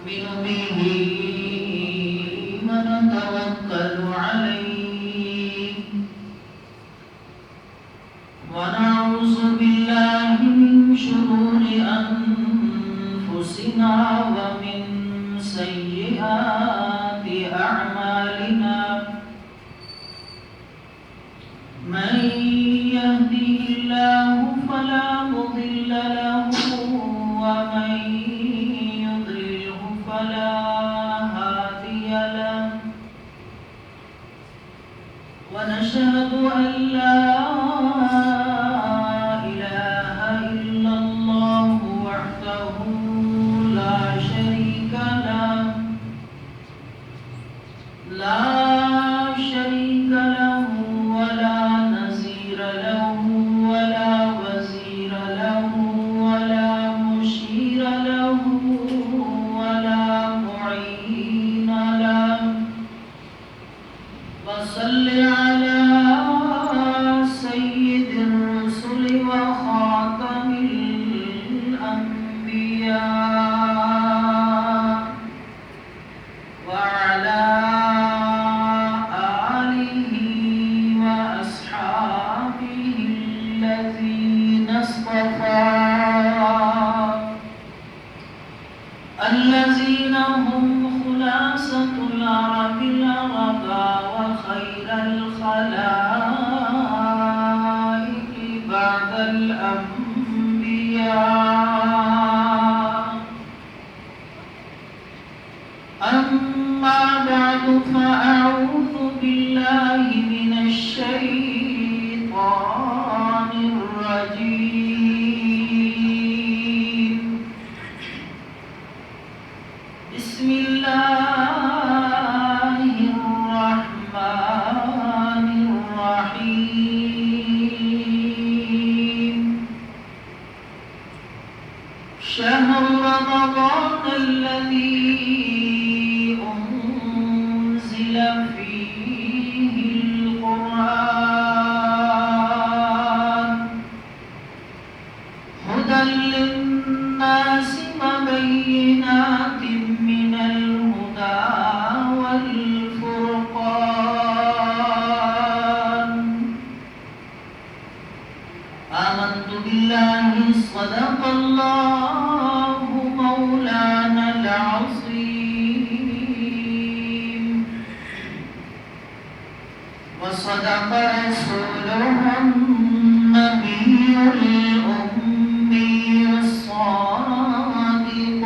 نؤمن به ونتوكل عليه ونعوذ بالله من شرور أنفسنا ومن سيئات أعمالنا من يهده الله فلا مضل له ومن يضلله فلا هادي له ونشهد أن لا إله إلا الله وحده لا شريك له ولا نظير له ولا وزير له ولا مشير له ولا معين له وصل على سيد الرسل وخاتم الأنبياء وعلى آله وأصحابه الذين اصطفى الذين هم خلاصة العرب وخير الخلائق بعد الأنبياء أما بعد فأعوذ بالله من الشيطان الرجيم بسم الله الرحمن الرحيم شهر رمضان الذي أنزل فيه القرآن هدى للناس وبينات من الهدى والفرقان آمنت بالله صدق الله مولانا العظيم وصدق رسوله النبي الأمي الصادق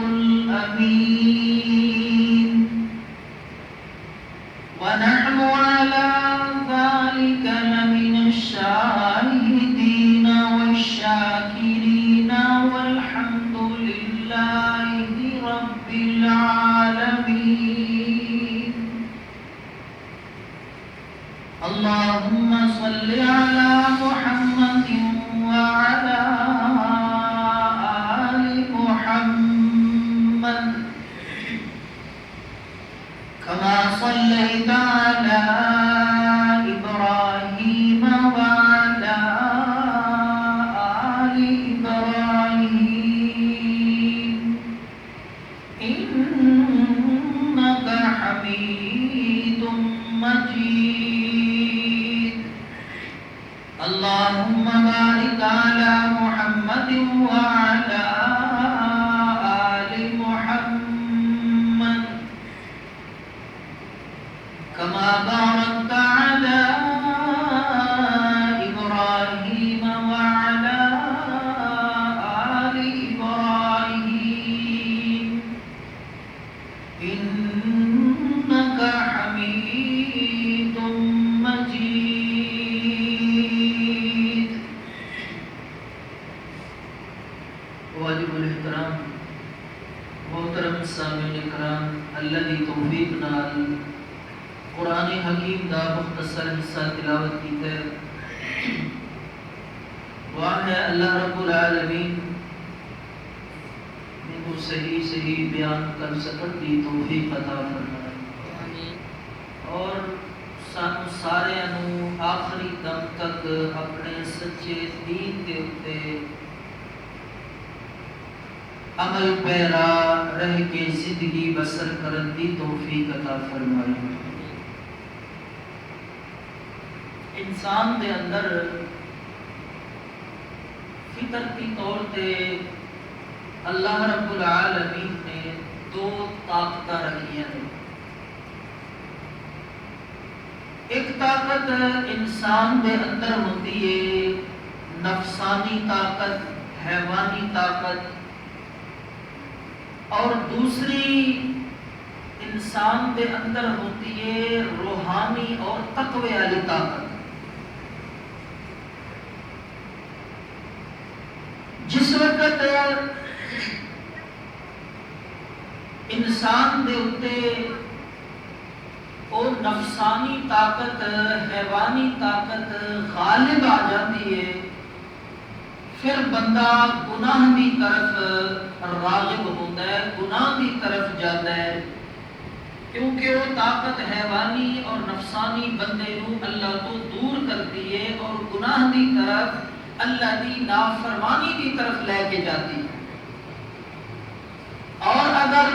الأمين ونحن على ذلك لمن الشاهدين والشاكرين والحمد لله رب العالمين اللهم صل على محمد وعلى آل محمد كما صليت على إبراهيم وعلى آل إبراهيم إنك حميد مجيد اللهم بارك على محمد وعلى آل محمد كما باركت على إبراهيم وعلى آل إبراهيم إنك حميد مجيد واجب الاحترام محترم سامعین کرام اللہ دی توفیق نال قرآن حکیم دا مختصر حصہ تلاوت کیتا ہے دعا ہے اللہ رب العالمین کو صحیح بیان کر سکن دی توفیق عطا فرمائے اور سانو سارے آخری دم تک اپنے سچے دین کے اتے عمل پیرا رہ کے زندگی بسر کرن دی توفیق عطا فرمائے۔ انسان دے اندر فطرتی طور تے اللہ رب العالمین نے دو طاقت رکھی ہیں۔ ایک طاقت انسان دے اندر ہوتی ہے نفسانی طاقت، حیوانی طاقت، اور دوسری انسان دے اندر ہوتی ہے روحانی اور تقوی والی طاقت۔ جس وقت انسان دے اتے او نفسانی طاقت، حیوانی طاقت غالب آ جاتی ہے، پھر بندہ گناہ دی طرف راغب ہوتا ہے، گناہ دی طرف جاتا ہے، کیونکہ وہ طاقت حیوانی اور نفسانی بندے نو اللہ تو دور کرتی ہے اور گناہ دی طرف، اللہ دی نافرمانی دی طرف لے کے جاتی ہے۔ اور اگر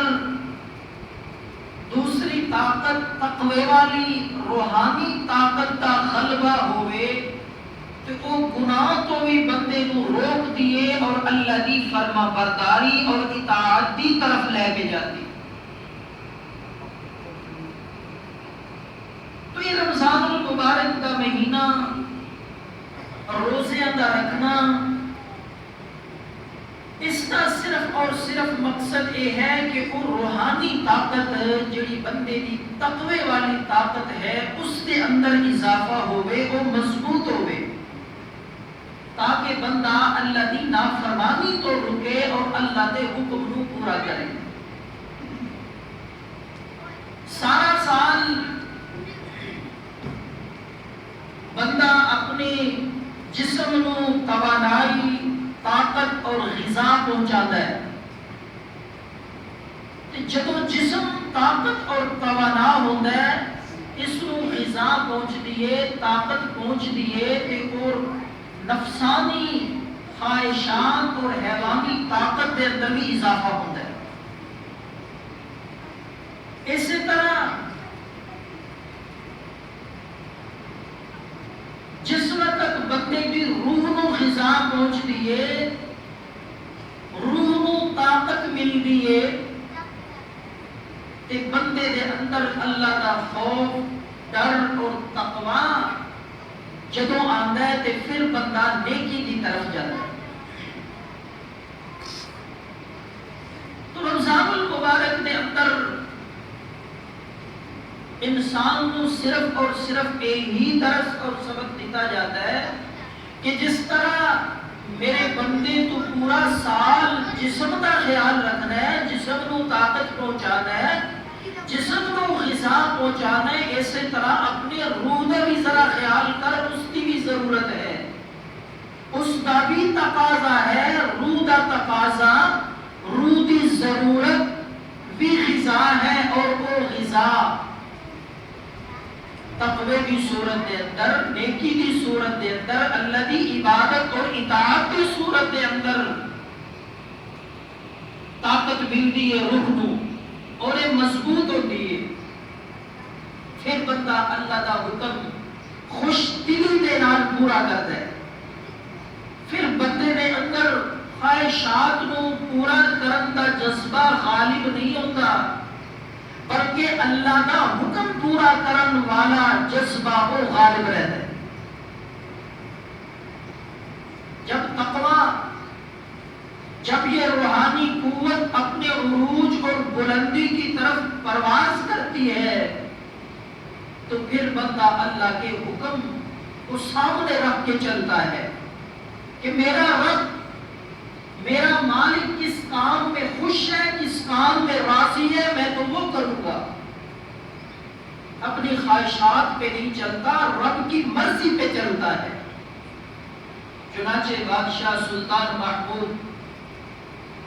دوسری طاقت تقوی والی روحانی طاقت کا غلبہ ہوئے تو وہ گناہ تو بھی بندے کو روک دیے اور اللہ دی فرما برداری اور اطاعت دی طرف لے کے جاتی۔ تو یہ رمضان المبارک کا مہینہ روزے کا رکھنا، اس کا صرف اور صرف مقصد یہ ہے کہ وہ روحانی طاقت جڑی بندے کی تقوی والی طاقت ہے اس کے اندر اضافہ ہوئے، وہ مضبوط ہوئے، تاکہ بندہ اللہ کی نافرمانی تو رکے اور اللہ کے حکم نو پورا کرے۔ سارا سال بندہ اپنے جسم نو توانائی، طاقت اور غذا پہنچاتا ہے۔ جب جسم طاقت اور توانا ہوتا ہے، اس نو غذا پہنچ دیے، طاقت پہنچ دیے کہ اور نفسانی خواہشات اور حیوانی طاقت کے اندر بھی اضافہ ہوتا ہے۔ اسی طرح جس وقت بندے کی روح نو غذا پہنچ دیے، روح نو طاقت مل دیے، تے بندے دے اندر اللہ کا خوف، ڈر اور تقوی جدوں آندا ہے تے پھر بندہ نیکی دی طرف جاتا ہے۔ تو رمضان المبارک دے اندر انسان کو صرف اور صرف ایک ہی درس اور سبق دیتا جاتا ہے کہ جس طرح میرے بندے تو پورا سال جسم کا خیال رکھنا ہے، جسم کو طاقت پہنچانا ہے، جسم کو غذا پہنچانا ہے، اسی طرح اپنے روح کا بھی ذرا خیال کر، اس کی بھی ضرورت ہے، اس کا بھی تقاضا ہے، روح کا تقاضا، روح کی ضرورت بھی غذا ہے، اور وہ غذا تقوی کی صورت دے اندر، نیکی کی صورت دے اندر، اللہ کی عبادت اور اطاعت کی صورت دے اندر طاقت ملتی ہے روح نو اور یہ مضبوط ہوتی ہے۔ پھر بندہ اللہ کا حکم خوش دلی دے نال پورا کرتا ہے، پھر بندے دے اندر خواہشات نو پورا کرن دا جذبہ غالب نہیں ہوتا، بلکہ اللہ کا حکم پورا کرن والا جذبہ وہ غالب رہتا ہے۔ جب تقوی، جب یہ روحانی قوت اپنے عروج اور بلندی کی طرف پرواز کرتی ہے تو پھر بندہ اللہ کے حکم کو سامنے رکھ کے چلتا ہے کہ میرا رب، میرا مالک کس کام میں خوش ہے، کس کام میں راضی ہے، میں تو وہ کروں گا۔ اپنی خواہشات پہ نہیں چلتا، رب کی مرضی پہ چلتا ہے۔ چنانچہ بادشاہ سلطان محمود،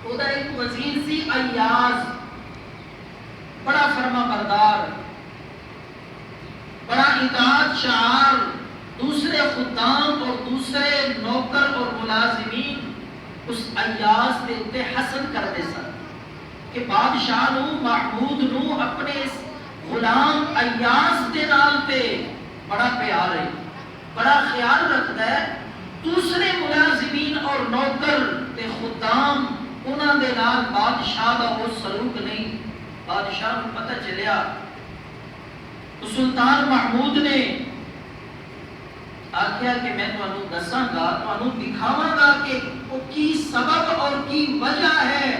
خدا ایک وزیر سی ایاز، بڑا فرما بردار، بڑا اطاعت شعار، دوسرے خدام اور دوسرے نوکر اور ملازمین اس ایاز دے اتے حسن کرتے سن کہ بادشاہ نو محمود نو اپنے اس غلام ایاز دے نال تے بڑا پیار ہے، بڑا خیال رکھتا ہے۔ دوسرے ملازمین اور نوکر تے خدام انہاں دے نال بادشاہ دا وہ سلوک نہیں۔ بادشاہ کو پتہ چلیا تو سلطان محمود نے آخیا کہ میں تمہیں دساں گا، تمہیں دکھاواں گا کہ وہ کی سبب اور کی وجہ ہے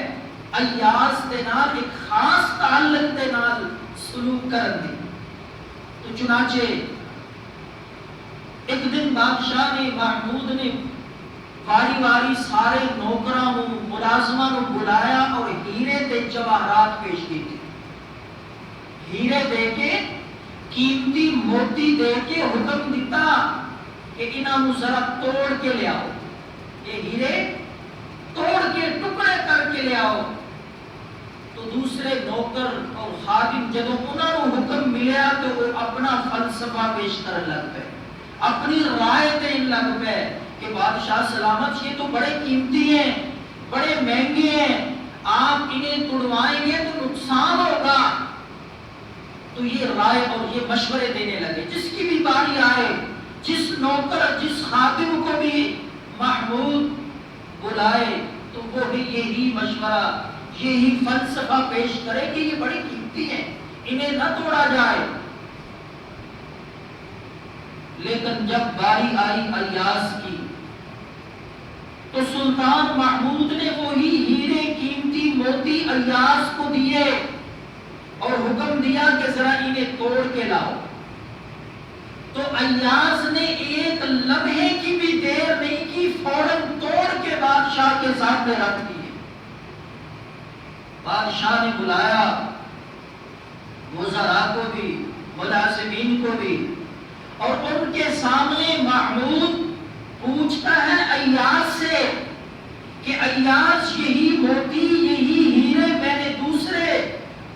ایاز دے نال ایک خاص تعلق دے نال سلوک کرن دی۔ تو چنانچہ ایک دن بادشاہ نے محمود نے واری واری سارے نوکراں ملازماں نو بلایا اور ہیرے تے جواہرات پیش کیتے، ہیرے دے کے قیمتی موتی دے کے حکم دیتا کہ انہاں نو ذرا توڑ کے لے آؤ، یہ ہیرے توڑ کے ٹکڑے کر کے لے آؤ۔ تو دوسرے نوکر اور خادم جدوں انہاں نو حکم ملیا تو وہ اپنا فلسفہ پیش کرن لگ پے، اپنی رائے دین لگ پے کہ بادشاہ سلامت یہ تو بڑے قیمتی ہیں، بڑے مہنگے ہیں، آپ انہیں توڑوائیں گے تو نقصان ہوگا۔ تو یہ رائے اور یہ مشورے دینے لگے، جس کی بھی باری آئے، جس نوکر جس خادم کو بھی محمود بلائے تو وہ بھی یہی مشورہ یہی فلسفہ پیش کرے کہ یہ بڑی قیمتی ہیں، انہیں نہ توڑا جائے۔ لیکن جب باری آئی ایاز کی تو سلطان محمود نے وہی ہیرے قیمتی موتی ایاز کو دیے اور حکم دیا کہ ذرا انہیں توڑ کے لاؤ۔ تو ایاز نے ایک لمحے کی بھی دیر نہیں کی، فوراً توڑ کے بادشاہ کے سامنے رکھ دیے۔ بادشاہ نے بلایا وزراء کو بھی، ملازمین کو بھی، اور ان کے سامنے محمود پوچھتا ہے ایاز سے کہ ایاز یہی موتی یہی ہیرے میں نے دوسرے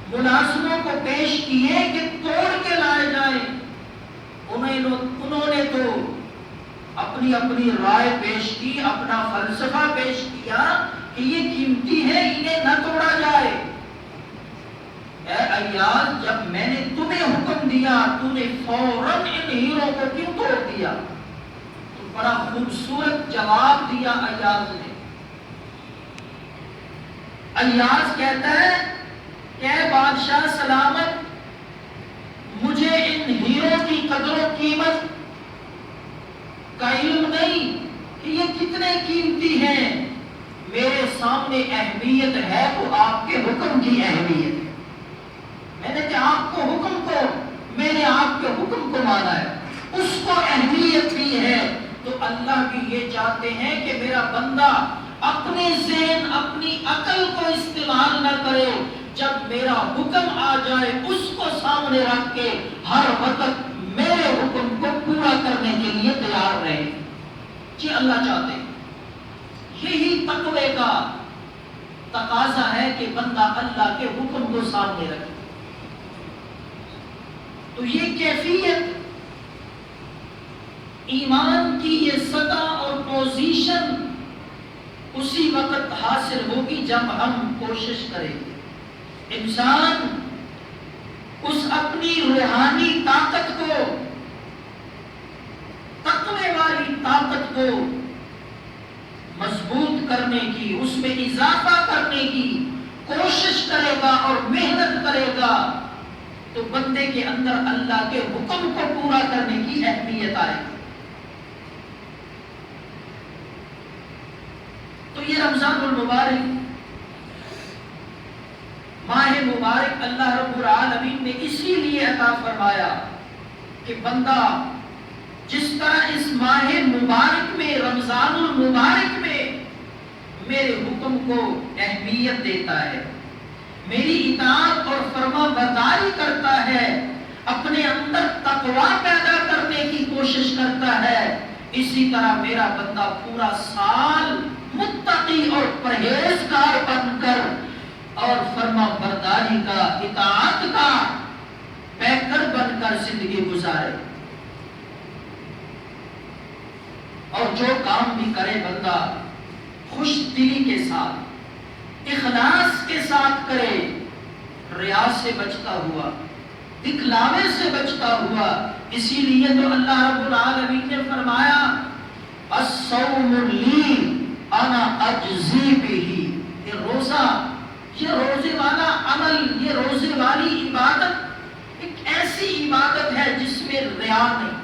ملازموں کو پیش کیے کہ توڑ کے لائے جائیں۔ انہوں نے تو اپنی اپنی رائے پیش کی، اپنا فلسفہ پیش کیا کہ یہ قیمتی ہے، انہیں نہ توڑا جائے۔ اے ایاز، جب میں نے تمہیں حکم دیا تو نے فوراً ان ہیروں کو کیوں توڑ دیا؟ تو بڑا خوبصورت جواب دیا ایاز نے۔ ایاز کہتا ہے کہ اے بادشاہ سلامت، مجھے ان ہیروں کی قدر و قیمت کا علم نہیں کہ یہ کتنے قیمتی ہیں، میرے سامنے اہمیت ہے وہ آپ کے حکم کی اہمیت ہے۔ میں نے کہ آپ کو حکم کو، میں نے آپ کے حکم کو مانا ہے، اس کو اہمیت بھی ہے۔ تو اللہ بھی یہ چاہتے ہیں کہ میرا بندہ اپنے ذہن اپنی عقل کو استعمال نہ کرے، جب میرا حکم آ جائے اس کو سامنے رکھ کے ہر وقت میرے حکم کو پورا کرنے کے لیے تیار رہے۔ یہ اللہ چاہتے ہیں، یہی تقوی کا تقاضا ہے کہ بندہ اللہ کے حکم کو سامنے رکھے۔ تو یہ کیفیت، ایمان کی یہ سطح اور پوزیشن اسی وقت حاصل ہوگی جب ہم کوشش کریں گے۔ انسان اس اپنی روحانی طاقت کو، تقوی والی طاقت کو مضبوط کرنے کی، اس میں اضافہ کرنے کی کوشش کرے گا اور محنت کرے گا تو بندے کے اندر اللہ کے حکم کو پورا کرنے کی اہمیت آئے گی۔ تو یہ رمضان المبارک، ماہ مبارک اللہ رب العالمین نے اسی لیے عطا فرمایا کہ بندہ جس طرح اس ماہ مبارک میں، رمضان المبارک میں میرے حکم کو اہمیت دیتا ہے، میری اطاعت اور فرما برداری کرتا ہے، اپنے اندر تقوی پیدا کرنے کی کوشش کرتا ہے، اسی طرح میرا بندہ پورا سال متقی اور پرہیزگار بن کر اور فرما برداری کا، اطاعت کا پیکر بن کر زندگی گزارے۔ اور جو کام بھی کرے بندہ، خوش دلی کے ساتھ، اخلاص کے ساتھ کرے، ریا سے بچتا ہوا، دکھلاوے سے بچتا ہوا۔ اسی لیے تو اللہ رب العالمین نے فرمایا الصوم لی انا اجزی بہ، یہ روزہ، یہ روزے والا عمل، یہ روزے والی عبادت ایک ایسی عبادت ہے جس میں ریا نہیں،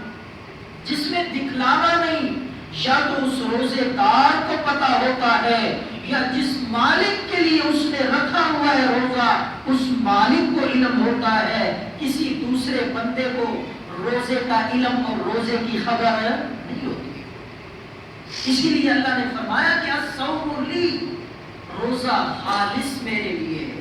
جس میں دکھلاوا نہیں۔ یا تو اس روزے دار کو پتا ہوتا ہے، یا جس مالک کے لیے اس نے رکھا ہوا ہے روزہ، اس مالک کو علم ہوتا ہے، کسی دوسرے بندے کو روزے کا علم اور روزے کی خبر نہیں ہوتی۔ اسی لیے اللہ نے فرمایا کہ الصوم لی، روزہ خالص میرے لیے ہے،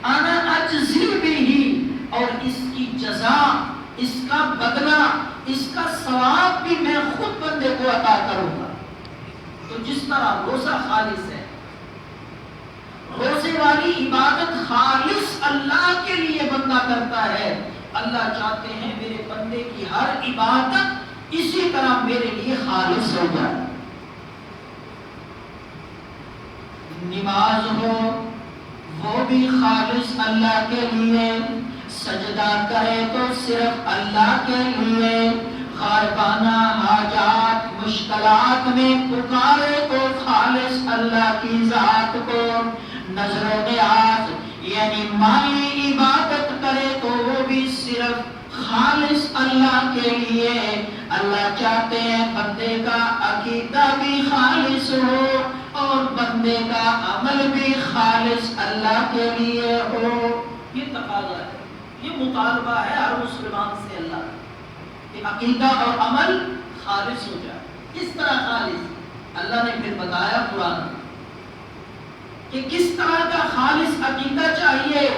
انا اجزی بہ، اور اس کی جزا، اس کا بدلہ، اس کا ثواب بھی میں خود بندے کو عطا کروں گا۔ تو جس طرح روزہ خالص ہے، روزے والی عبادت خالص اللہ کے لیے بندہ کرتا ہے، اللہ چاہتے ہیں میرے بندے کی ہر عبادت اسی طرح میرے لیے خالص ہو جائے۔ نماز ہو وہ بھی خالص اللہ کے لیے، سجدہ کرے تو صرف اللہ کے لیے، خائبانہ حاجات مشکلات میں پکارے تو خالص اللہ کی ذات کو، نظر و نیاز یعنی مالی عبادت کرے تو وہ بھی صرف خالص اللہ کے لیے۔ اللہ چاہتے ہیں بندے کا عقیدہ بھی خالص ہو اور بندے کا عمل بھی خالص اللہ کے لیے ہو۔ یہ تقاضا ہے، یہ مطالبہ ہے ہر مسلمان سے اللہ کہ عقیدہ اور عمل خالص ہو جائے۔ کس طرح خالص؟ اللہ نے پھر بتایا قرآن کہ کس طرح کا خالص عقیدہ چاہیے،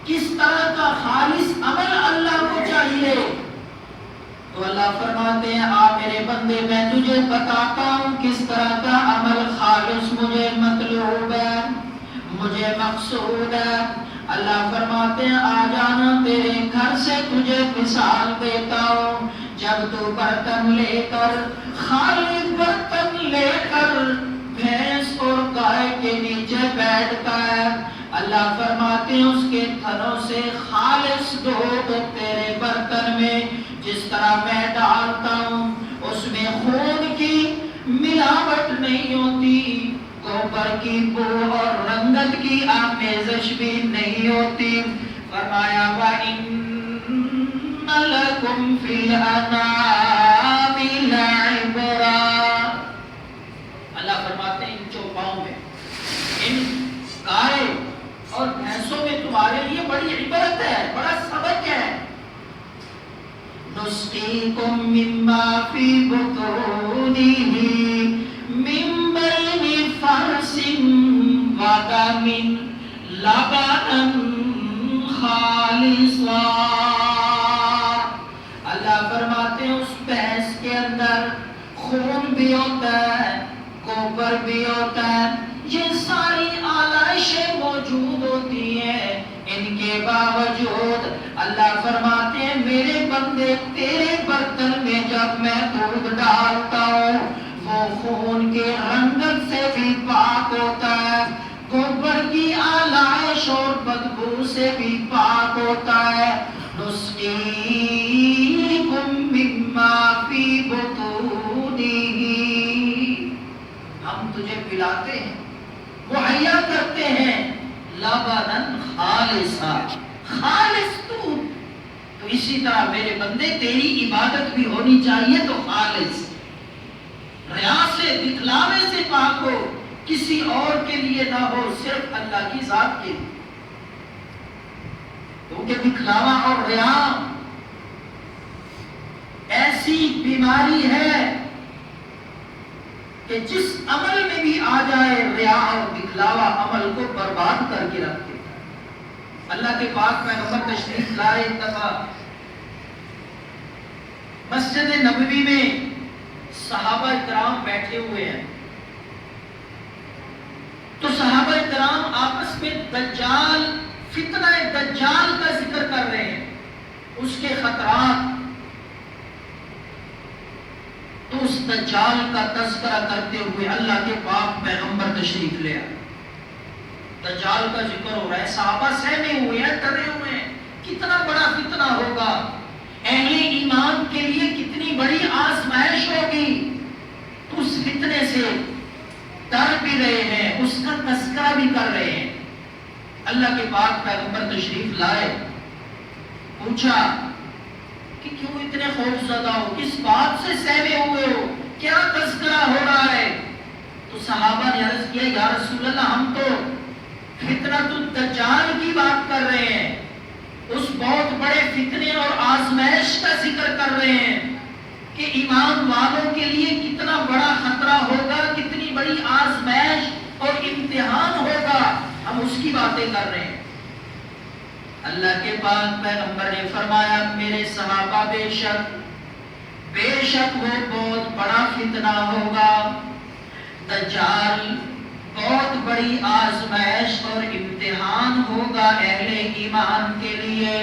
کس طرح کا خالص عمل اللہ کو چاہیے۔ تو اللہ فرماتے ہیں آ میرے بندے میں تجھے بتاتا ہوں کس طرح کا عمل خالص مجھے مطلوب ہے، مجھے مقصود ہے۔ اللہ فرماتے ہیں آ جانا تیرے گھر سے تجھے مثال دیتا ہوں، جب تو برتن لے کر، خالی برتن لے کر بھینس اور گائے کے نیچے بیٹھتا ہے، اللہ فرماتے ہیں اس کے تھنوں سے خالص دودھ تیرے برتن میں جس طرح میں ڈالتا ہوں اس میں خون کی ملاوٹ نہیں ہوتی، گوبر کی بو اور رنگت کی آمیزش بھی نہیں ہوتی۔ فرمایا وَإِنَّ لَكُمْ فِي الْأَنْعَامِ لَعِبْرَةً، اللہ فرماتے ہیں ان چوپاؤں میں، ان گائے اور بھینسوں میں تمہارے لیے بڑی عبرت ہے، بڑا سبق ہے۔ نسقيكم مما في بطونه من بين فرث ودم لبنا خالصا، اللہ فرماتے ہیں اس بھینس کے اندر خون بھی ہوتا ہے، گوبر بھی ہوتا ہے، یہ ساری آلائشیں موجود ہوتی ہیں، ان کے باوجود اللہ فرماتے ہیں میرے بندے تیرے برتن میں جب میں دودھ ڈالتا ہوں وہ خون کے رنگت سے بھی پاک ہوتا ہے، گوبر کی آلائش اور بدبو سے بھی پاک ہوتا ہے۔ نسقيكم مما في بطونه، ہم تجھے پلاتے ہیں، مہیا کرتے ہیں، لبناً خالصا، خالص دودھ۔ تو اسی طرح میرے بندے تیری عبادت بھی ہونی چاہیے تو خالص، ریا سے دکھلاوے سے پاک ہو، کسی اور کے لیے نہ ہو، صرف اللہ کی ذات کے لیے۔ کیونکہ دکھلاوا اور ریا ایسی بیماری ہے کہ جس عمل میں بھی آ جائے ریا اور دکھلاوا عمل کو برباد کر کے رکھ دیتا ہے۔ اللہ کے پاک پیغمبر تشریف لائے، ایک دفعہ مسجد نبوی میں صحابہ کرام بیٹھے ہوئے ہیں، تو صحابہ کرام آپس میں دجال، فتنہ دجال کا ذکر کر رہے ہیں، اس کے خطرات۔ تو اس دجال کا تذکرہ کرتے ہوئے اللہ کے پاک پیغمبر تشریف لے آئے. دجال کا ذکر ہو رہا ہے، صحابہ سہمے ہوئے ہیں، ڈرے ہوئے ہیں، کتنا بڑا فتنہ ہوگا، اہل ایمان کے لیے کتنی بڑی آزمائش ہوگی. تو اس فتنے سے ڈر بھی رہے ہیں، اس کا تذکرہ بھی کر رہے ہیں. اللہ کے پاک پیغمبر تشریف لائے، پوچھا کہ کیوں اتنے خوف زدہ ہو، کس بات سے سہمے ہوئے ہو، کیا تذکرہ ہو رہا ہے؟ تو صحابہ نے عرض کیا یا رسول اللہ، ہم تو فتنۃ الدجال کی بات کر رہے ہیں، اس بہت بڑے فتنے اور آزمائش کا ذکر کر رہے ہیں کہ ایمان والوں کے لیے کتنا بڑا خطرہ ہوگا، کتنی بڑی آزمائش اور امتحان ہوگا، ہم اس کی باتیں کر رہے ہیں. اللہ کے پاک پیغمبر نے فرمایا میرے صحابہ بے شک وہ بہت بڑا فتنہ ہوگا، دجال بہت بڑی آزمائش اور امتحان ہوگا اہل ایمان کے لیے،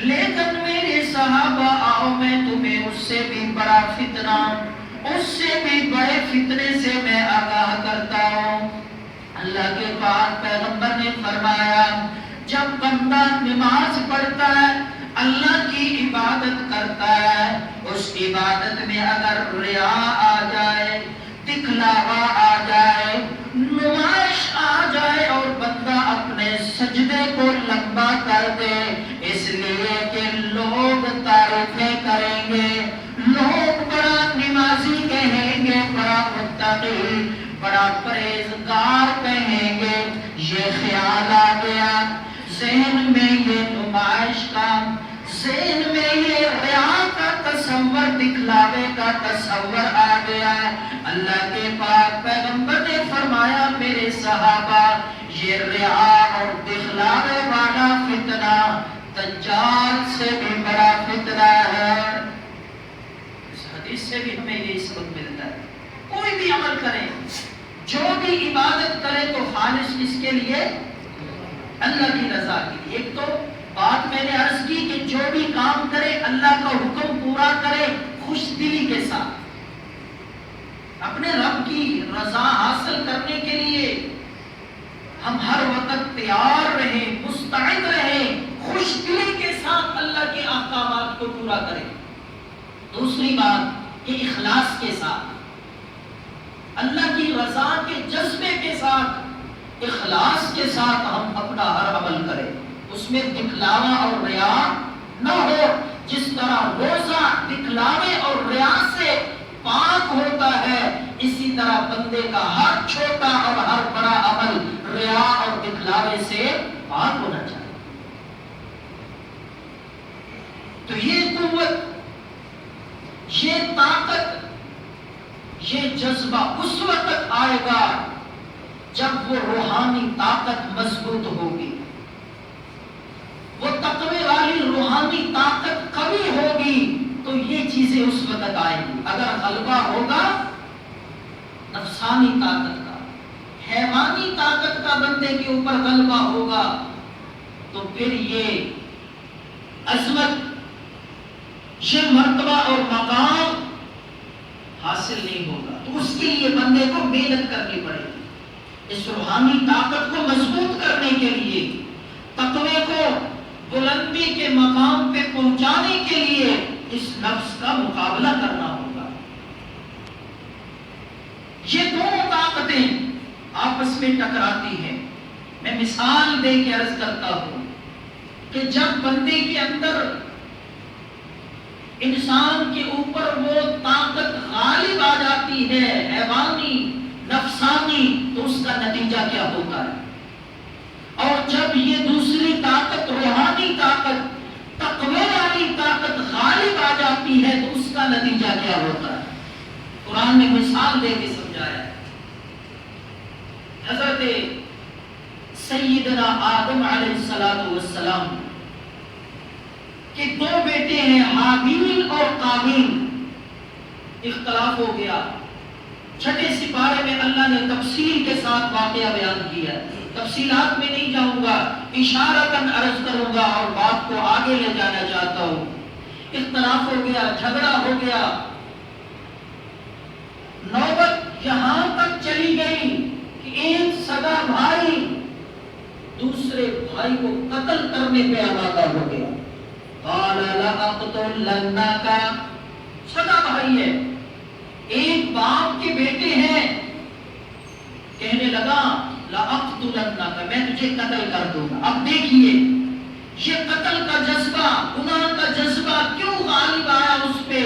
لیکن میرے صحابہ آؤ میں تمہیں اس سے بھی بڑا فتنہ، اس سے بھی بڑے فتنے سے میں آگاہ کرتا ہوں. اللہ کے پاک پیغمبر نے فرمایا جب بندہ نماز پڑھتا ہے، اللہ کی عبادت کرتا ہے، اس عبادت میں اگر ریا آ جائے، دکھلاوا آ جائے، نمائش آ جائے اور بندہ اپنے سجدے کو لمبا کر دے اس لیے کہ لوگ تعریفیں کریں گے، لوگ بڑا نمازی کہیں گے، بڑا متقی، بڑا پرہیزگار کہیں گے، یہ خیال آ گیا ذہن میں، یہ نمائش کا، ذہن میں یہ ریا کا تصور، دکھلاوے کا تصور آ گیا. اللہ کے پاک پیغمبر نے فرمایا میرے صحابہ یہ ریا اور دکھلاوے والا فتنہ دجال سے بھی بڑا فتنہ ہے. اس حدیث سے بھی ہمیں یہ سبق ملتا ہے، کوئی بھی عمل کرے، جو بھی عبادت کرے تو خالص اس کے لیے اللہ کی رضا کے لیے. ایک تو بات میں نے عرض کی کہ جو بھی کام کرے اللہ کا حکم پورا کرے خوش دلی کے ساتھ، اپنے رب کی رضا حاصل کرنے کے لیے ہم ہر وقت تیار رہیں، مستعد رہیں، خوش دلی کے ساتھ اللہ کے احکامات کو پورا کریں. دوسری بات کہ اخلاص کے ساتھ، اللہ کی رضا کے جذبے کے ساتھ، اخلاص کے ساتھ ہم اپنا ہر عمل کریں، اس میں دکھلاوا اور ریا نہ ہو. جس طرح روزہ دکھلاوے اور ریا سے پاک ہوتا ہے، اسی طرح بندے کا ہر چھوٹا اور ہر بڑا عمل ریا اور دکھلاوے سے پاک ہونا چاہیے. تو یہ قوت، یہ طاقت، یہ جذبہ اس وقت آئے گا جب وہ روحانی طاقت مضبوط ہوگی، وہ تقوی والی روحانی طاقت قوی ہوگی، تو یہ چیزیں اس وقت آئیں گی. اگر غلبہ ہوگا نفسانی طاقت کا، حیوانی طاقت کا بندے کے اوپر غلبہ ہوگا تو پھر یہ عظمت، یہ مرتبہ اور مقام حاصل نہیں ہوگا. تو اس کے لیے بندے کو محنت کرنی پڑے گی. اس روحانی طاقت کو مضبوط کرنے کے لیے، تقوی کو بلندی کے مقام پہ پہنچانے کے لیے اس نفس کا مقابلہ کرنا ہوگا. یہ دونوں طاقتیں آپس میں ٹکراتی ہیں. میں مثال دے کے عرض کرتا ہوں کہ جب بندے کے اندر، انسان کے اوپر وہ طاقت غالب آ جاتی ہے، حیوانی، نفسانی، تو اس کا نتیجہ کیا ہوتا ہے؟ اور جب یہ دوسری طاقت، روحانی طاقت، تقوی والی طاقت غالب آ جاتی ہے تو اس کا نتیجہ کیا ہوتا ہے؟ قرآن نے مثال دے کے سمجھایا ہے. حضرت سیدنا آدم علیہ السلام کے دو بیٹے ہیں، حابیل اور قابیل. اختلاف ہو گیا. چھٹے سپارے میں اللہ نے تفصیل کے ساتھ واقعہ بیان کیا ہے. تفصیلات میں نہیں جاؤں گا، اشارتاً عرض کروں گا اور بات کو آگے لے جانا چاہتا ہوں. اختلاف ہو گیا، جھگڑا ہو گیا. نوبت یہاں تک چلی گئی کہ ایک سگا بھائی دوسرے بھائی کو قتل کرنے پہ آمادہ ہو گیا. قال لأقتلنک، سگا بھائی ہے، ایک باپ کے بیٹے ہیں، کہنے لگا لأقتلنک، میں تجھے قتل کر دوں گا. اب دیکھیے یہ قتل کا جذبہ، گناہ کا جذبہ کیوں غالب آیا اس پہ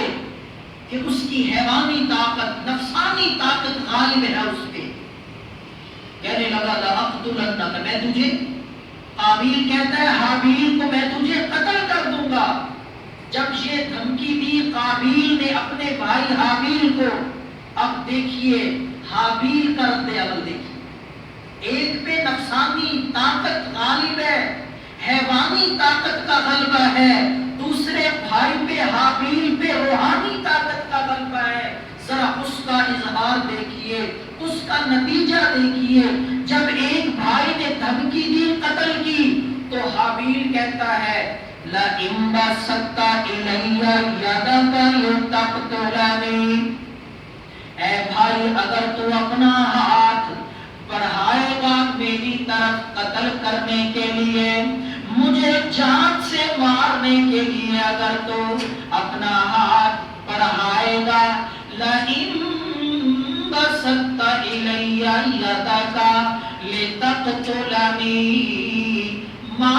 کہ اس کی حیوانی طاقت، نفسانی طاقت غالب ہے اس پہ. کہنے لگا لأقتلنک، میں تجھے، قابیل کہتا ہے حابیل کو میں تجھے قتل کر دوں گا. جب یہ دھمکی دی قابیل نے اپنے بھائی حابیل کو، اب دیکھیے حابیل کا رد عمل دیکھیے. ایک پہ نفسانی طاقت غالب ہے، حیوانی طاقت کا غلبہ ہے، دوسرے بھائی پہ حابیل پہ روحانی طاقت کا غلبہ ہے. ذرا اس کا اظہار دیکھیے، اس کا نتیجہ دیکھیے. جب ایک بھائی نے دھمکی دی قتل کی تو حابیل کہتا ہے لَئِن بَسَطتَ إِلَيَّ يَدَكَ لِتَقْتُلَنِي، اے بھائی اگر تو اپنا ہاتھ بڑھائے گا میری طرف قتل کرنے کے لیے، مجھے جان سے مارنے کے لیے اگر تو اپنا ہاتھ بڑھائے گا، لَئِن بَسَطتَ إِلَيَّ يَدَكَ لِتَقْتُلَنِي مَا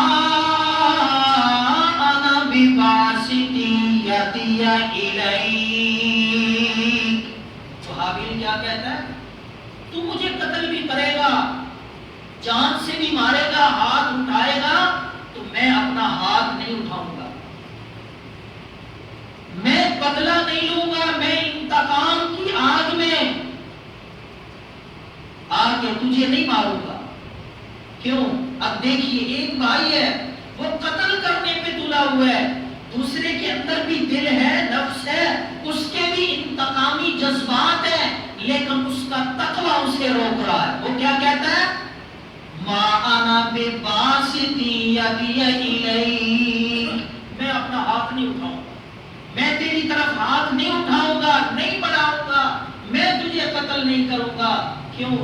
أَنَا بِبَاسِطٍ يَدِيَ إِلَيْكَ. تو حابیل کیا کہتا ہے؟ تو مجھے قتل بھی کرے گا، جان سے بھی مارے گا، ہاتھ اٹھائے گا، تو میں اپنا ہاتھ نہیں اٹھاؤں گا، میں بدلہ نہیں لوں گا، میں انتقام کی آگ میں آ کے تجھے نہیں ماروں گا. کیوں؟ اب دیکھیے ایک بھائی ہے وہ قتل کرنے پہ تلا ہوا ہے، دوسرے کے اندر بھی دل ہے، نفس ہے، اس کے بھی انتقامی جذبات ہیں، لیکن اس کا تقوی اسے روک رہا ہے. وہ کیا کہتا ہے؟ ما انا بباسط یدی الیک، میں اپنا ہاتھ نہیں اٹھاؤں گا، میں تیری طرف ہاتھ نہیں اٹھاؤں گا، نہیں بڑھاؤں گا، میں تجھے قتل نہیں کروں گا. کیوں؟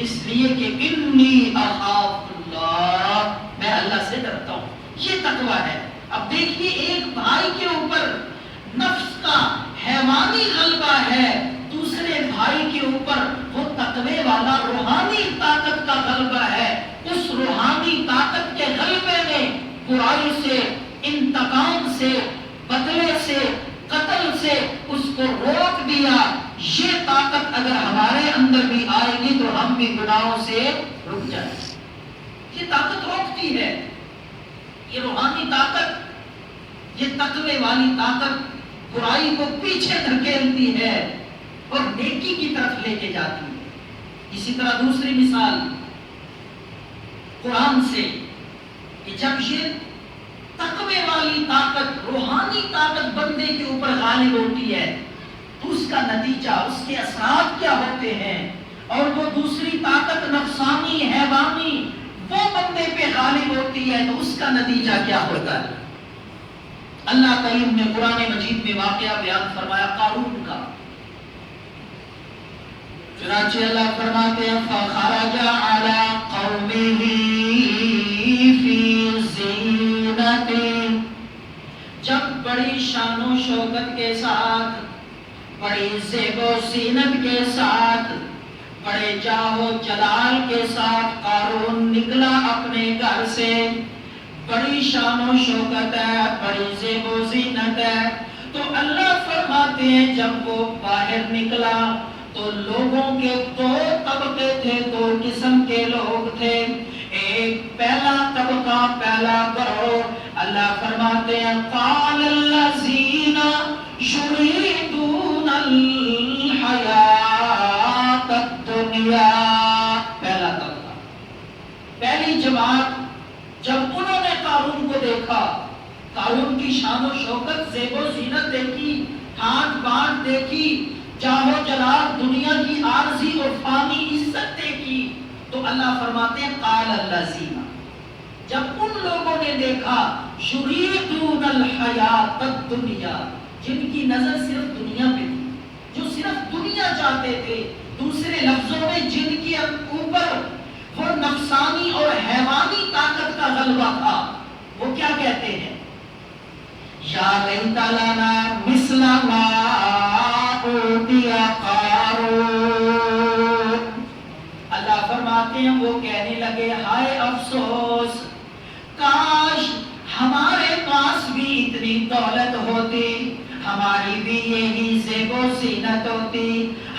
اس لیے کہ انی اخاف اللہ، میں اللہ سے ڈرتا ہوں. یہ تقوی ہے. اب دیکھیے ایک بھائی کے اوپر نفس کا حیوانی غلبہ ہے، دوسرے بھائی کے اوپر وہ تقوی والا روحانی طاقت کا غلبہ ہے. اس روحانی طاقت کے غلبے نے برائی سے، انتقام سے، بدلے سے، قتل سے اس کو روک دیا. یہ طاقت اگر ہمارے اندر بھی آئے گی تو ہم بھی گناہوں سے رک جائیں. یہ طاقت روکتی ہے، یہ روحانی طاقت، یہ تقوی والی طاقت برائی کو پیچھے دھکیلتی ہے اور نیکی کی طرف لے کے جاتی ہے. اسی طرح دوسری مثال قرآن سے کہ جب یہ تقوی والی طاقت، روحانی طاقت بندے کے اوپر غالب ہوتی ہے تو اس کا نتیجہ، اس کے اثرات کیا ہوتے ہیں، اور وہ دوسری طاقت نفسانی، حیوانی، وہ بندے پہ غالب ہوتی ہے تو اس کا نتیجہ کیا ہوتا ہے. اللہ کریم نے قرآن مجید میں واقعہ بیان فرمایا قارون کا. چنانچہ اللہ فرماتے ہیں فَخَرَجَ عَلَىٰ قَوْمِهِ فِي زِینَتِهِ، جب بڑی شان و شوکت کے ساتھ، بڑی زیب و زینت کے ساتھ، بڑے جاہ و جلال کے ساتھ قارون نکلا اپنے گھر سے. بڑی شان و شوکت ہے، بڑی زیب و زینت ہے. تو اللہ فرماتے ہیں جب وہ باہر نکلا تو لوگوں کے دو طبقے تھے، دو قسم کے لوگ تھے. ایک پہلا طبقہ، پہلا گروہ، اللہ فرماتے ہیں قال الذین یریدون الحیاۃ الدنیا، پہلا طبقہ، پہلی جماعت. جب انہوں نے قارون کو دیکھا، قارون کی شان و شوکت، زیب و زینت دیکھی، ہاتھ بانٹ دیکھی، جاہ و جلال، دنیا کی عارضی اور فانی عزت دیکھی، تو اللہ فرماتے ہیں قال الذین، جب ان لوگوں نے دیکھا یریدون الحیاۃ الدنیا، جن کی نظر صرف دنیا پہ تھی، جو صرف دنیا چاہتے تھے، دوسرے لفظوں میں جن کے اوپر وہ نفسانی اور حیوانی طاقت کا غلبہ تھا، وہ کیا کہتے ہیں؟ یا لیت لنا مثل ما اوتی قارون، اللہ فرماتے ہیں وہ کہنے لگے ہائے افسوس، کاش ہمارے پاس بھی اتنی دولت ہوتی، ہماری بھی یہی زیب و زینت ہوتی،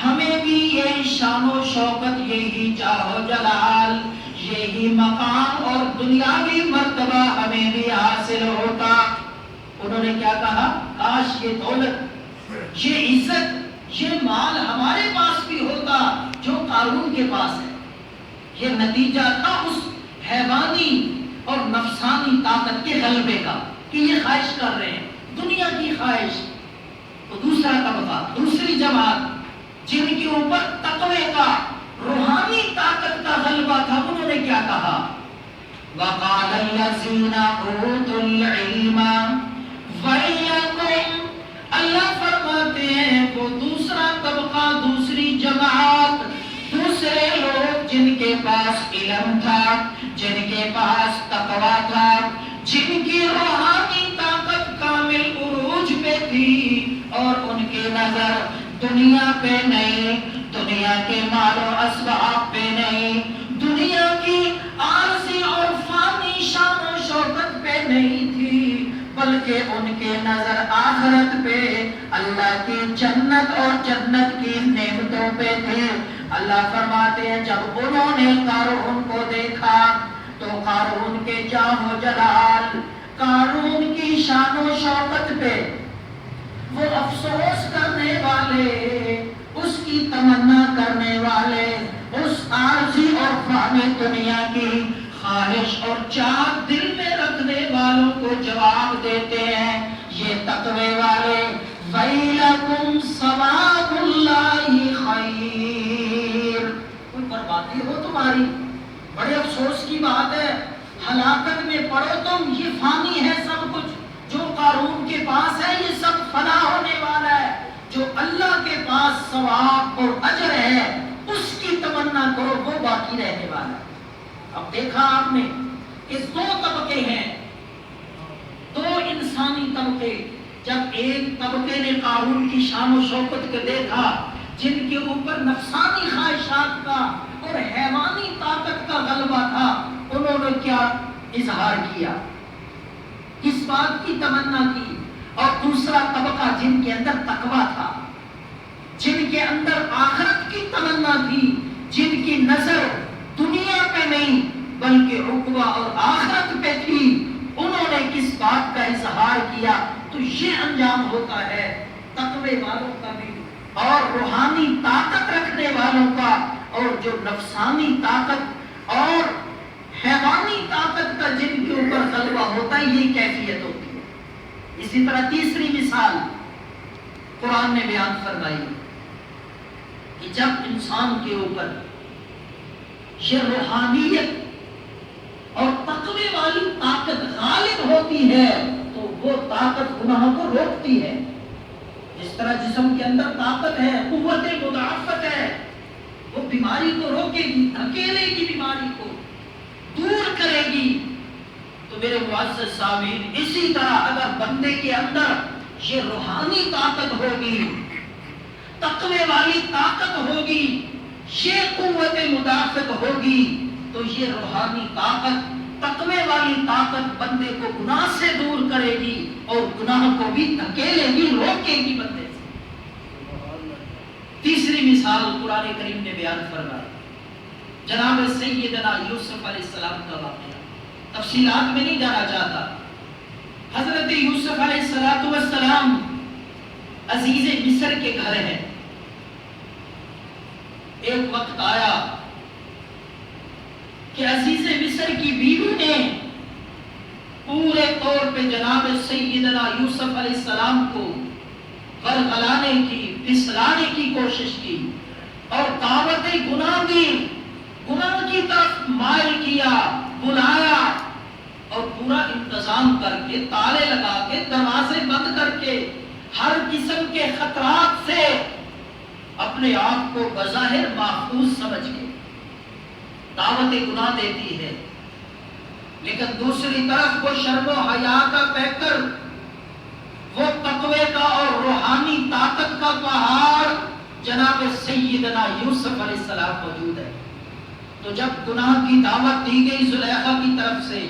ہمیں بھی یہی شان و شوکت، یہی جاہ و جلال، یہی مقام اور دنیاوی مرتبہ ہمیں بھی حاصل ہوتا۔ انہوں نے کیا کہا؟ کاش یہ دولت، یہ عزت، یہ مال ہمارے پاس بھی ہوتا جو قارون کے پاس ہے۔ یہ نتیجہ تھا اس حیوانی اور نفسانی طاقت کے غلبے کا کہ یہ خواہش کر رہے ہیں دنیا کی خواہش۔ تو دوسرا طبقہ، دوسری جماعت جن کے اوپر تقوی کا، روحانی طاقت کا غلبہ تھا، انہوں نے کیا کہا؟ وَقَالَ الَّذِينَ أُوتُوا الْعِلْمَ وَيْلَكُمْ، اللہ فرماتے ہیں وہ دوسرا طبقہ، دوسری جماعت، دوسرے لوگ جن کے پاس علم تھا، جن کے پاس تقوی تھا، جن کی روحانی طاقت کامل عروج پہ تھی، اور ان کی نظر دنیا پہ نہیں، دنیا کے مال و اسباب پہ نہیں، دنیا کی عارضی اور فانی شان و شوکت پہ نہیں تھی، بلکہ ان کے نظر آخرت پہ، اللہ کی جنت اور جنت کی نعمتوں پہ تھے۔ اللہ فرماتے ہیں جب انہوں نے قارون کو دیکھا تو قارون کے جاہ و جلال، قارون کی شان و شوکت پہ وہ افسوس کرنے والے، اس کی تمنا کرنے والے، اس عارضی اور فانی دنیا کی خواہش اور چاہ دل میں رکھنے والوں کو جواب دیتے ہیں یہ تقوی والے، وَيْلَكُمْ ثواب اللہ خیر، کوئی بربادی ہو تمہاری، بڑے افسوس کی بات ہے، ہلاکت میں پڑو تم، یہ فانی ہے سب کچھ، جو قارون کے پاس ہے یہ سب فنا ہونے والا ہے، جو اللہ کے پاس ثواب اور اجر ہے اس کی تمنا کرو، وہ باقی رہنے والا ہے۔ اب دیکھا آپ نے کہ دو طبقے ہیں، دو انسانی طبقے، جب ایک طبقے نے قارون کی شان و شوکت کو دیکھا، جن کے اوپر نفسانی خواہشات کا اور حیوانی طاقت کا غلبہ تھا، انہوں نے کیا اظہار کیا؟ اس بات کی تمنا کی۔ اور دوسرا طبقہ جن کے اندر تقوی تھا، جن کے اندر آخرت کی تمنا تھی، جن کی نظر دنیا پہ نہیں بلکہ عقبہ اور آخرت پہ تھی، انہوں نے کس بات کا اظہار کیا؟ تو یہ انجام ہوتا ہے تقوی والوں کا بھی اور روحانی طاقت رکھنے والوں کا، اور جو نفسانی طاقت اور حیوانی طاقت کا جن کے اوپر غلبہ ہوتا ہے، یہ کیفیت ہوتی ہے۔ اسی طرح تیسری مثال قرآن نے بیان فرمائی کہ جب انسان کے اوپر یہ روحانیت اور تقوی والی طاقت غالب ہوتی ہے تو وہ طاقت گناہوں کو روکتی ہے۔ جس طرح جسم کے اندر طاقت ہے، قوت مضاعفت ہے، وہ بیماری کو روکے گی، دھکیلے گی، بیماری کو دور کرے گی۔ تو میرے معزز سامعین، اسی طرح اگر بندے کے اندر یہ روحانی طاقت ہوگی، تقوی والی طاقت ہوگی، یہ قوت مدافعت ہوگی، تو یہ روحانی طاقت، تقوی والی طاقت بندے کو گناہ سے دور کرے گی اور گناہ کو بھی دھکیلے گی، روکے گی بندے سے۔ تیسری مثال قرآن کریم نے بیان فرمائی، جناب سیدنا یوسف علیہ السلام کا واقعہ، تفصیلات میں نہیں جانا چاہتا۔ حضرت یوسف علیہ السلام عزیز مصر کے گھر ہیں۔ ایک وقت آیا کہ عزیز مصر کی بیوی نے پورے طور پہ جناب سیدنا یوسف علیہ السلام کو غرغلانے کی، پھسلانے کی کوشش کی اور دعوت گناہ دی، گناہ کی طرف مائل کیا، بلایا اور پورا انتظام کر کے، تالے لگا کے، دروازے بند کر کے، ہر قسم کے خطرات سے اپنے آپ کو بظاہر محفوظ سمجھ کے دعوت گناہ دیتی ہے، لیکن دوسری طرف وہ شرم و حیا کا پیکر، وہ تقوی کا اور روحانی طاقت کا پہاڑ جناب سیدنا یوسف علیہ السلام موجود ہے۔ تو جب گناہ کی دعوت دی گئی زلیخا کی طرف سے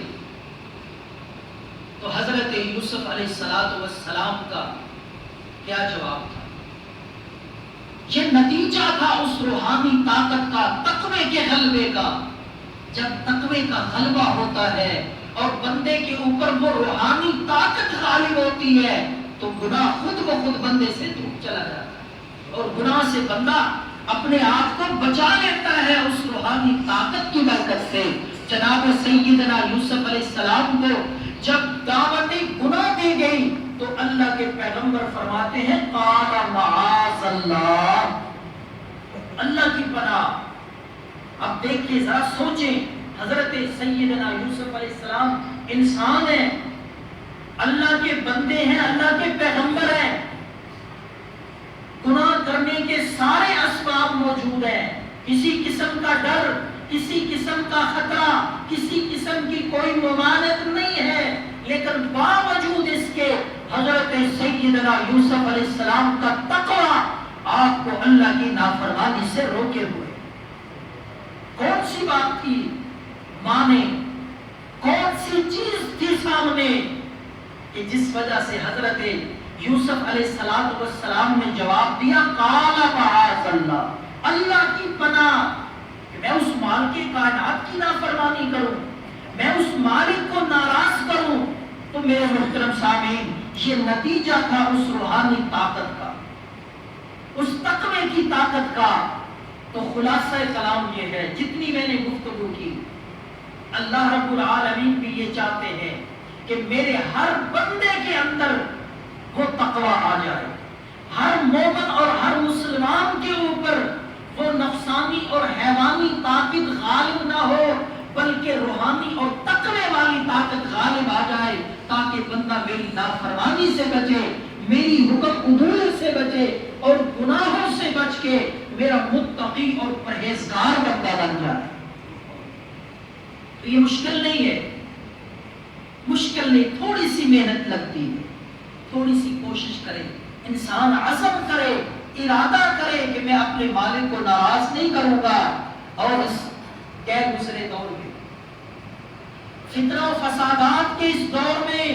تو حضرت یوسف علیہ السلام کا کیا جواب تھا؟ یہ نتیجہ تھا اس روحانی طاقت کا، تقوی کے غلبے کا۔ جب تقوی کا غلبہ ہوتا ہے اور بندے کے اوپر وہ روحانی طاقت غالب ہوتی ہے تو گناہ خود بخود بندے سے دور چلا جاتا ہے، اور گناہ سے بندہ اپنے آپ کو بچا لیتا ہے اس روحانی طاقت کی برکت سے۔ جناب سیدنا یوسف علیہ السلام کو جب دعوت گناہ دی گئی تو اللہ کے پیغمبر فرماتے ہیں قال معاذ اللہ، اللہ کی پناہ۔ اب دیکھیے ذرا سوچیں، حضرت سیدنا یوسف علیہ السلام انسان ہیں، اللہ کے بندے ہیں، اللہ کے پیغمبر ہیں، گناہ کرنے کے سارے اسباب موجود ہیں، کسی قسم کا ڈر، کسی قسم کا خطرہ، کسی قسم کی کوئی ممانعت نہیں ہے، لیکن باوجود اس کے حضرت سیدنا یوسف علیہ السلام کا تقوی آپ کو اللہ کی نافرمانی سے روکے ہوئے۔ کون سی بات تھی مانے، کون سی چیز تھی سامنے کہ جس وجہ سے حضرت یوسف علیہ السلام نے جواب دیا قال معاذ اللہ، اللہ کی پناہ کہ میں اس مالک کائنات کی نافرمانی کروں، میں اس مالک کو ناراض کروں۔ تو میرے محترم سامعین، یہ نتیجہ تھا اس روحانی طاقت کا، اس تقوی کی طاقت کا۔ تو خلاصہ کلام یہ ہے، جتنی میں نے گفتگو کی، اللہ رب العالمین بھی یہ چاہتے ہیں کہ میرے ہر بندے کے اندر وہ تقوی آ جائے، ہر مومن اور ہر مسلمان کے اوپر وہ نفسانی اور حیوانی طاقت غالب نہ ہو، بلکہ روحانی اور تقوی والی طاقت غالب آ جائے، تاکہ بندہ میری نافرمانی سے بچے، میری حکم عدول سے بچے اور گناہوں سے بچ کے میرا متقی اور پرہیزگار بندہ بن جائے۔ تو یہ مشکل نہیں ہے، مشکل نہیں، تھوڑی سی محنت لگتی ہے، تھوڑی سی کوشش کرے، انسان عزم کرے، ارادہ کرے کہ میں اپنے مالک کو ناراض نہیں کروں گا۔ اور اس غیر گزرے دور میں، فتنہ و فسادات کے اس دور میں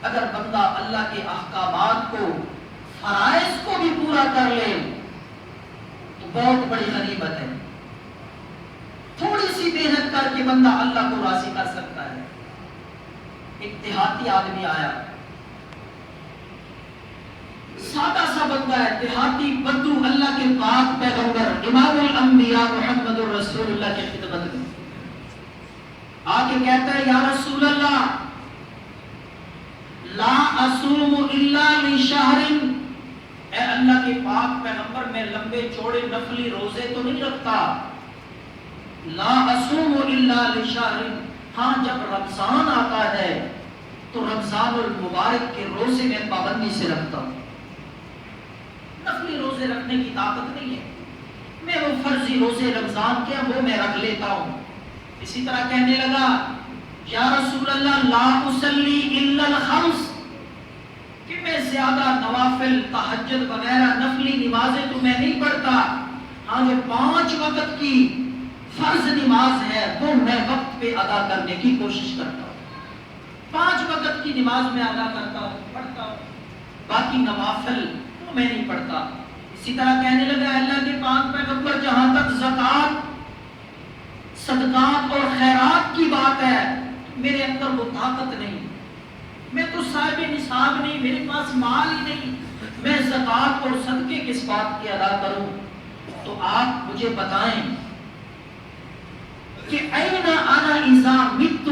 اگر بندہ اللہ کے احکامات کو، فرائض کو بھی پورا کر لے تو بہت بڑی غنیمت ہے۔ تھوڑی سی محنت کر کے بندہ اللہ کو راضی کر سکتا ہے۔ ایک دیہاتی آدمی آیا، سادہ سا بندہ ہے، دیہاتی بدو، اللہ کے پاک پیغمبر امام الانبیاء محمد الرسول اللہ کی خدمت میں آکے کہتا ہے یا رسول اللہ لا اصوم الا لشہر، اے اللہ کے پاک پیغمبر میں لمبے چوڑے نفلی روزے تو نہیں رکھتا، لا اصوم الا لشہر، ہاں جب رمضان آتا ہے تو رمضان المبارک کے روزے میں پابندی سے رکھتا ہوں، نفلی روزے رکھنے کی طاقت نہیں ہے، میں وہ فرضی روزے رمضان کے وہ میں رکھ لیتا ہوں۔ اسی طرح کہنے لگا یا رسول اللہ لا اصلی الا الخمس، کہ میں زیادہ نوافل، تہجد وغیرہ نفلی نمازیں تو میں نہیں پڑھتا، ہاں جو 5 وقت کی فرض نماز ہے وہ میں وقت پہ ادا کرنے کی کوشش کرتا ہوں، 5 وقت کی نماز میں ادا کرتا ہوں، پڑھتا ہوں، باقی نوافل وہ میں نہیں پڑھتا۔ اسی طرح کہنے لگا اللہ کے پاک پیغمبر جہاں تک زکوٰۃ، صدقات اور خیرات کی بات ہے میرے اندر وہ طاقت نہیں، میں تو صاحب نصاب نہیں، میرے پاس مال ہی نہیں، میں زکوٰۃ اور صدقے کس بات کے ادا کروں؟ تو آپ مجھے بتائیں کہ این انا اذا مت،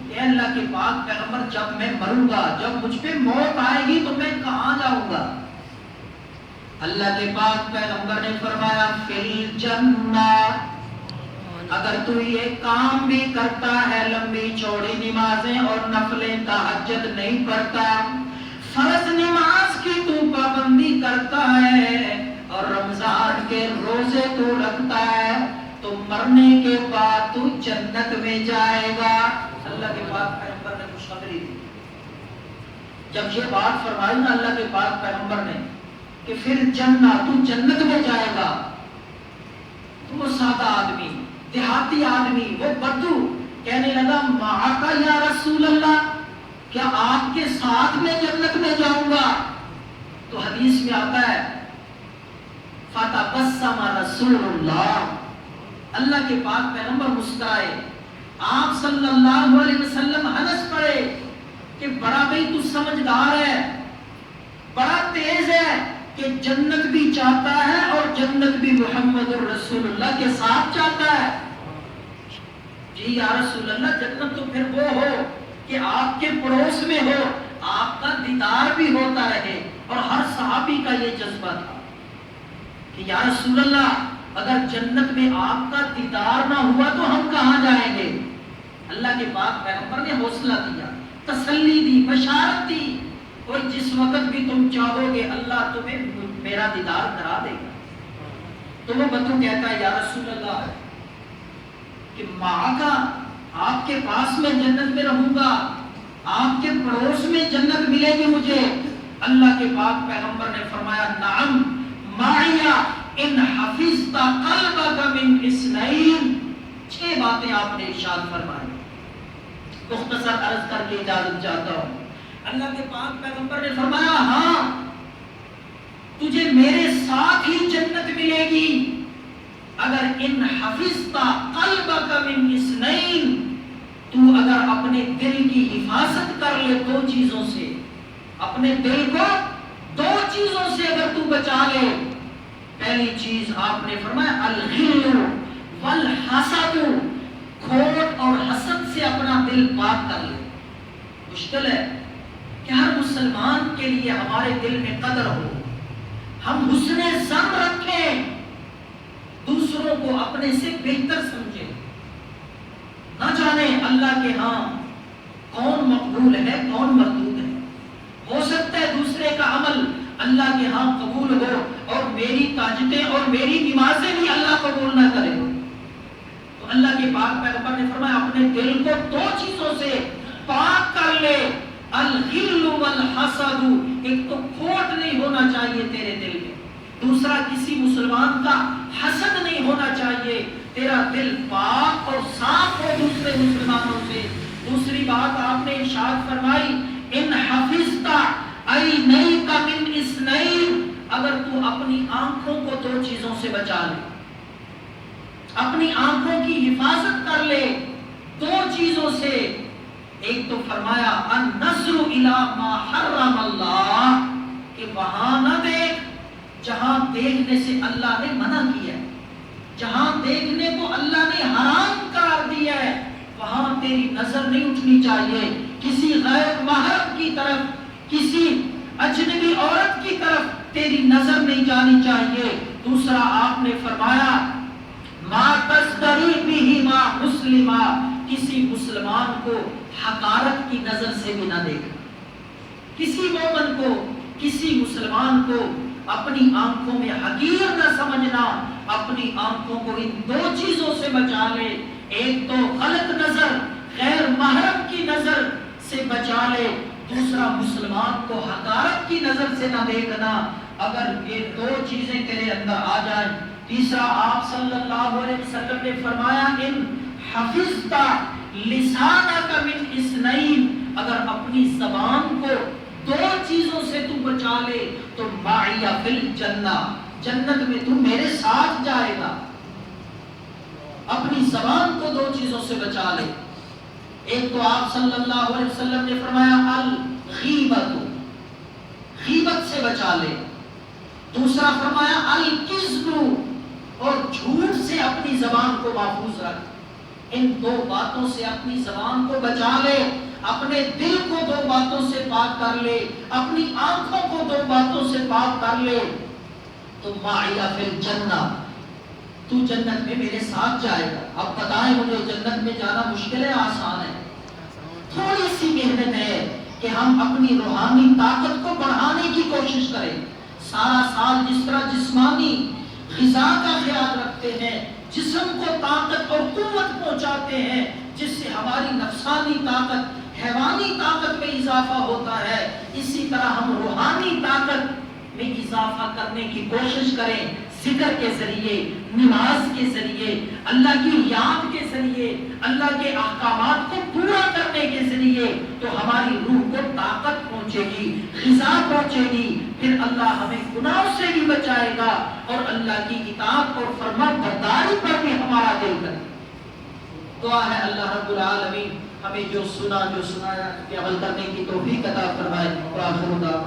اے اللہ کے پاک پیغمبر جب میں مروں گا، جب مجھ پہ موت آئے گی تو میں کہاں جاؤں گا؟ اللہ کے پاک پیغمبر نے فرمایا فی الجنہ، اگر تو یہ کام بھی کرتا ہے، لمبی چوڑی نمازیں اور نفلیں تہجد نہیں پڑھتا، فرض نماز کی تو پابندی کرتا ہے اور رمضان کے روزے تو رکھتا ہے تو مرنے کے بعد تو جنت میں جائے گا. اللہ کے پاک پیغمبر نے خوشخبری دی. جب یہ بات فرمائی نا اللہ کے پاک پیغمبر نے کہ پھر جنت تو جنت میں جائے گا، تو وہ سادہ آدمی، دیہاتی آدمی، وہ بدو کہنے لگا معاکا یا رسول اللہ، کیا آپ کے ساتھ میں جنت میں جاؤں گا؟ تو حدیث میں آتا ہے فتبسم رسول اللہ، اللہ کے پاک پیغمبر مسکرائے. آپ صلی اللہ علیہ وسلم ہنس پڑے کہ بڑا بھائی تو سمجھدار ہے، بڑا تیز ہے کہ جنت بھی چاہتا ہے اور جنت بھی محمد رسول اللہ کے ساتھ چاہتا ہے. جی یا رسول اللہ، جنت تو پھر وہ ہو کہ آپ کے پڑوس میں ہو، آپ کا دیدار بھی ہوتا رہے. اور ہر صحابی کا یہ جذبہ تھا کہ یا رسول اللہ اگر جنت میں آپ کا دیدار نہ ہوا تو ہم کہاں جائیں گے؟ اللہ کے پاک پیغمبر نے حوصلہ دیا، تسلی دی، بشارت دی، اور جس وقت بھی تم چاہو گے اللہ تمہیں میرا دیدار کرا دے گا. تو وہ بدو کہتا ہے یا رسول اللہ کہ ماں کا آپ کے پاس میں جنت میں رہوں گا، آپ کے پڑوس میں جنت ملے گی مجھے. اللہ کے پاک پیغمبر نے فرمایا نعم معیا ان حفظت قلبک من اثنین. 6 باتیں آپ نے ارشاد فرمائی. مختصر عرض کر کے اجازت چاہتا ہوں. اللہ کے پاک پیغمبر نے فرمایا ہاں تجھے میرے ساتھ ہی جنت ملے گی اگر ان حفظت قلبک من اثنین، تو اگر اپنے دل کی حفاظت کر لے 2 چیزوں سے، اپنے دل کو 2 چیزوں سے اگر تو بچا لے. پہلی چیز آپ نے فرمایا الغل والحسد، کھوٹ اور حسد سے اپنا دل پاک کر لے. مشکل ہے کہ ہر مسلمان کے لیے ہمارے دل میں قدر ہو، ہم حسن ظن رکھیں، دوسروں کو اپنے سے بہتر سمجھیں. نہ جانے اللہ کے ہاں کون مقبول ہے کون مردود ہے. ہو سکتا ہے دوسرے کا عمل اللہ کے ہاں قبول ہو اور میری تاجتیں اور میری نمازیں بھی اللہ قبول نہ کرے. تو اللہ کے پاک پیغمبر نے فرمایا اپنے دل کو 2 چیزوں سے پاک کر لے، الغل والحسد. ایک تو کھوٹ نہیں ہونا چاہیے تیرے دل میں، دوسرا کسی مسلمان کا حسد نہیں ہونا چاہیے. تیرا دل پاک اور صاف ہو دوسرے مسلمانوں سے. دوسری بات آپ نے ارشاد فرمائی ان حفظت عینیک من اثنین، اگر تو اپنی آنکھوں کو 2 چیزوں سے بچا لے، اپنی آنکھوں کی حفاظت کر لے 2 چیزوں سے. ایک تو فرمایا النظر الی ما حرم اللہ، کہ وہاں نہ دیکھ جہاں دیکھنے سے اللہ نے منع کیا ہے، جہاں دیکھنے کو اللہ نے حرام قرار دیا ہے وہاں تیری نظر نہیں اٹھنی چاہیے. کسی غیر محرم کی طرف، کسی اجنبی عورت کی طرف تیری نظر نہیں جانی چاہیے. دوسرا آپ نے فرمایا ما تزدری بہ ما مسلما، کسی مسلمان کو حقارت کی نظر سے بھی نہ دیکھنا. کسی مومن کو، کسی مسلمان کو اپنی آنکھوں میں حقیر نہ سمجھنا. اپنی آنکھوں کو ان 2 چیزوں سے بچا لے. ایک تو غلط نظر، غیر محرم کی نظر سے بچا لے. دوسرا مسلمان کو حقارت کی نظر سے نہ دیکھنا. اگر یہ 2 چیزیں تیرے اندر آ جائیں. تیسرا آپ صلی اللہ علیہ وسلم نے فرمایا ان حفظت لسانک من اثنین، اگر اپنی زبان کو 2 چیزوں سے تو بچا لے تو معی فی الجنہ، جنت میں تو میرے ساتھ جائے گا. اپنی زبان کو 2 چیزوں سے بچا لے. ایک تو آپ صلی اللہ علیہ وسلم نے فرمایا الغیبت، غیبت سے بچا لے. دوسرا فرمایا الکذب، اور جھوٹ سے اپنی زبان کو محفوظ رکھ. ان 2 باتوں سے اپنی زبان کو بچا لے. اپنے دل کو 2 باتوں سے پاک کر لے، اپنی آنکھوں کو 2 باتوں سے پاک کر لے تو معی فی الجنہ، تو جنت میں میرے ساتھ جائے گا. اب بتائیں مجھے جنت میں جانا مشکل ہے آسان ہے؟ تھوڑی سی محنت ہے کہ ہم اپنی روحانی طاقت کو بڑھانے کی کوشش کریں. سارا سال جس طرح جسمانی غذا کا خیال رکھتے ہیں، جسم کو طاقت اور قوت پہنچاتے ہیں، جس سے ہماری نفسانی طاقت، حیوانی طاقت میں اضافہ ہوتا ہے، اسی طرح ہم روحانی طاقت میں اضافہ کرنے کی کوشش کریں، ذکر کے ذریعے، نماز کے ذریعے، اللہ کی یاد کے ذریعے، اللہ کے احکامات کو پورا کرنے کے ذریعے، تو ہماری روح کو طاقت پہنچے گی، غذا پہنچے گی، پھر اللہ ہمیں گناہوں سے بھی بچائے گا اور اللہ کی اطاعت اور فرما برداری پر بھی ہمارا دل کرے گا۔ دعا ہے اللہ رب العالمین ہمیں جو سنایا کہ عمل کرنے کی توفیق عطا فرمائے۔ وآخر دعوانا